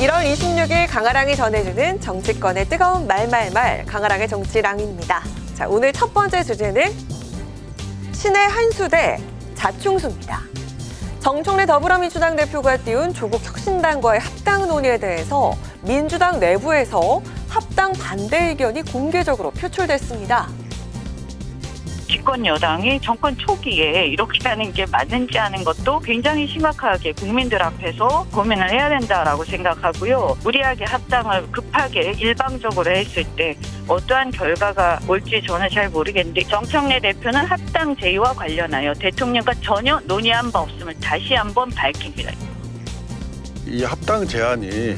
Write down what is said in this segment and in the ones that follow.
1월 26일 강아랑이 전해주는 정치권의 뜨거운 말말말 강아랑의 정치랑입니다. 자, 오늘 첫 번째 주제는 신의 한수 대 자충수입니다. 정청래 더불어민주당 대표가 띄운 조국 혁신당과의 합당 논의에 대해서 민주당 내부에서 합당 반대 의견이 공개적으로 표출됐습니다. 집권 여당이 정권 초기에 이렇게 하는 게 맞는지 하는 것도 굉장히 심각하게 국민들 앞에서 고민을 해야 된다라고 생각하고요. 무리하게 합당을 급하게 일방적으로 했을 때 어떠한 결과가 올지 저는 잘 모르겠는데 정청래 대표는 합당 제의와 관련하여 대통령과 전혀 논의한 바 없음을 다시 한번 밝힙니다. 이 합당 제안이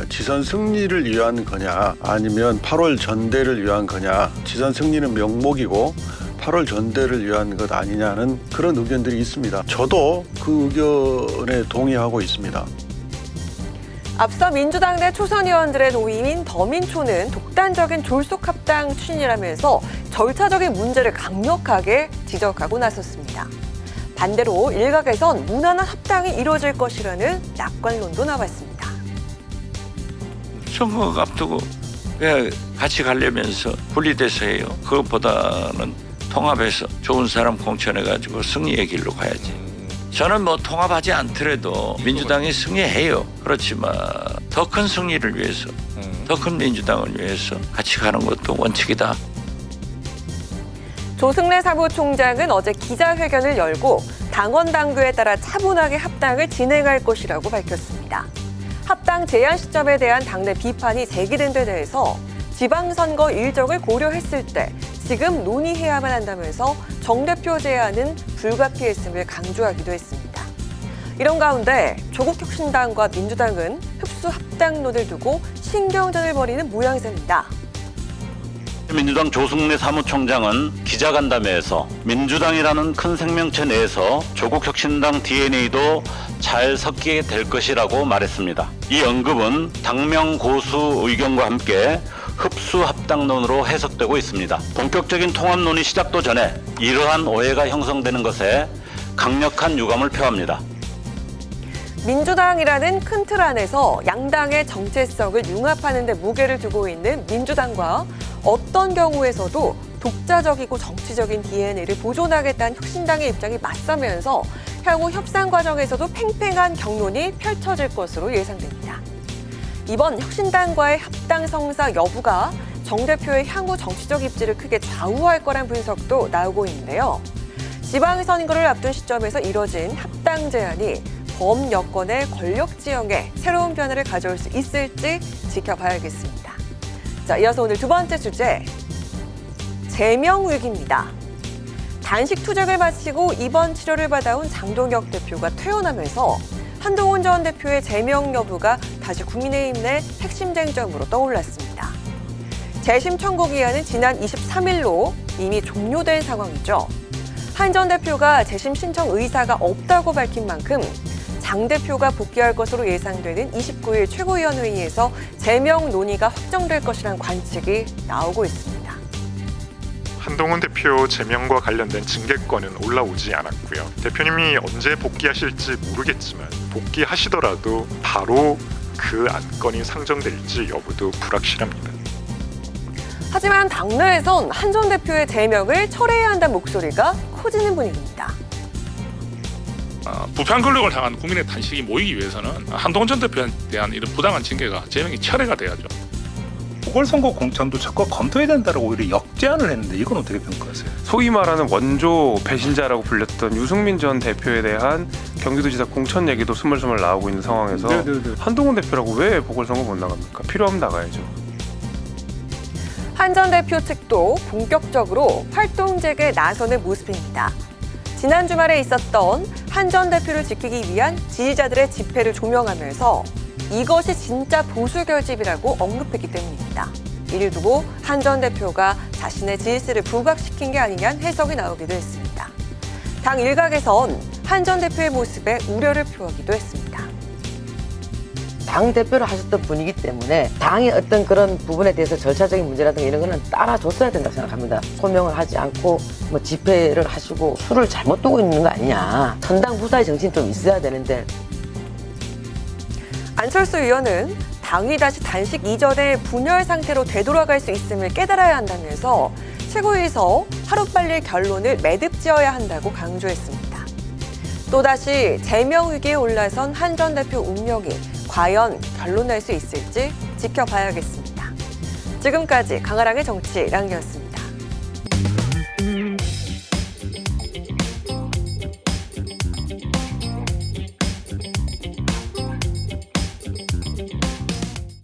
지선 승리를 위한 거냐 아니면 8월 전대를 위한 거냐. 지선 승리는 명목이고 8월 전대를 위한 것 아니냐는 그런 의견들이 있습니다. 저도 그 의견에 동의하고 있습니다. 앞서 민주당 내 초선 의원들의 모임인 더민초는 독단적인 졸속 합당 추진이라면서 절차적인 문제를 강력하게 지적하고 나섰습니다. 반대로 일각에선 무난한 합당이 이루어질 것이라는 낙관론도 나왔습니다. 선거 앞두고 왜 같이 가려면서 분리돼서 해요. 그것보다는 통합해서 좋은 사람 공천해가지고 승리의 길로 가야지. 저는 뭐 통합하지 않더라도 민주당이 승리해요. 그렇지만 더 큰 승리를 위해서, 더 큰 민주당을 위해서 같이 가는 것도 원칙이다. 조승래 사무총장은 어제 기자회견을 열고 당원 당규에 따라 차분하게 합당을 진행할 것이라고 밝혔습니다. 합당 제한 시점에 대한 당내 비판이 제기된 데 대해서 지방선거 일정을 고려했을 때 지금 논의해야만 한다면서 정 대표 제안은 불가피했음을 강조하기도 했습니다. 이런 가운데 조국 혁신당과 민주당은 흡수 합당론을 두고 신경전을 벌이는 모양새입니다. 민주당 조승래 사무총장은 기자간담회에서 민주당이라는 큰 생명체 내에서 조국 혁신당 DNA도 잘 섞이게 될 것이라고 말했습니다. 이 언급은 당명 고수 의견과 함께 흡수 합당론으로 해석되고 있습니다. 본격적인 통합론이 시작도 전에 이러한 오해가 형성되는 것에 강력한 유감을 표합니다. 민주당이라는 큰 틀 안에서 양당의 정체성을 융합하는 데 무게를 두고 있는 민주당과 어떤 경우에서도 독자적이고 정치적인 DNA를 보존하겠다는 혁신당의 입장이 맞서면서 향후 협상 과정에서도 팽팽한 격론이 펼쳐질 것으로 예상됩니다. 이번 혁신당과의 합당 성사 여부가 정 대표의 향후 정치적 입지를 크게 좌우할 거란 분석도 나오고 있는데요. 지방선거를 앞둔 시점에서 이뤄진 합당 제안이 범여권의 권력 지형에 새로운 변화를 가져올 수 있을지 지켜봐야겠습니다. 자, 이어서 오늘 두 번째 주제, 제명 위기입니다. 단식 투쟁을 마치고 입원 치료를 받아온 장동혁 대표가 퇴원하면서 한동훈 전 대표의 제명 여부가 다시 국민의힘 내 핵심 쟁점으로 떠올랐습니다. 재심 청구 기한은 지난 23일로 이미 종료된 상황이죠. 한 전 대표가 재심 신청 의사가 없다고 밝힌 만큼 장 대표가 복귀할 것으로 예상되는 29일 최고위원회의에서 제명 논의가 확정될 것이라는 관측이 나오고 있습니다. 한동훈 대표 제명과 관련된 징계권은 올라오지 않았고요. 대표님이 언제 복귀하실지 모르겠지만 복귀하시더라도 바로 그 안건이 상정될지 여부도 불확실합니다. 하지만 당내에선 한 전 대표의 제명을 철회해야 한다는 목소리가 커지는 분위기입니다. 부패한 권력을 향한 국민의 탄식이 모이기 위해서는 한동훈 전 대표에 대한 이런 부당한 징계가 제명이 철회가 돼야죠. 보궐선거 공천도 적극 검토해야 된다고 오히려 역제안을 했는데 이건 어떻게 평가하세요? 소위 말하는 원조 배신자라고 불렸던 유승민 전 대표에 대한 경기도지사 공천 얘기도 스물스물 나오고 있는 상황에서 한동훈 대표라고 왜 보궐선거 못 나갑니까? 필요하면 나가야죠. 한 전 대표 측도 본격적으로 활동 재개에 나서는 모습입니다. 지난 주말에 있었던 한 전 대표를 지키기 위한 지지자들의 집회를 조명하면서 이것이 진짜 보수 결집이라고 언급했기 때문입니다. 이를 두고 한 전 대표가 자신의 지지세를 부각시킨 게 아니냐는 해석이 나오기도 했습니다. 당 일각에선 한 전 대표의 모습에 우려를 표하기도 했습니다. 당 대표를 하셨던 분이기 때문에 당의 어떤 그런 부분에 대해서 절차적인 문제라든가 이런 거는 따라줬어야 된다고 생각합니다. 소명을 하지 않고 뭐 집회를 하시고 수를 잘못 두고 있는 거 아니냐. 선당 부사의 정신이 좀 있어야 되는데. 안철수 의원은 당이 다시 단식 이전의 분열 상태로 되돌아갈 수 있음을 깨달아야 한다면서 최고위에서 하루빨리 결론을 매듭지어야 한다고 강조했습니다. 또다시 제명 위기에 올라선 한 전 대표 운명이 과연 결론날 수 있을지 지켜봐야겠습니다. 지금까지 강아랑의 정치랑이었습니다.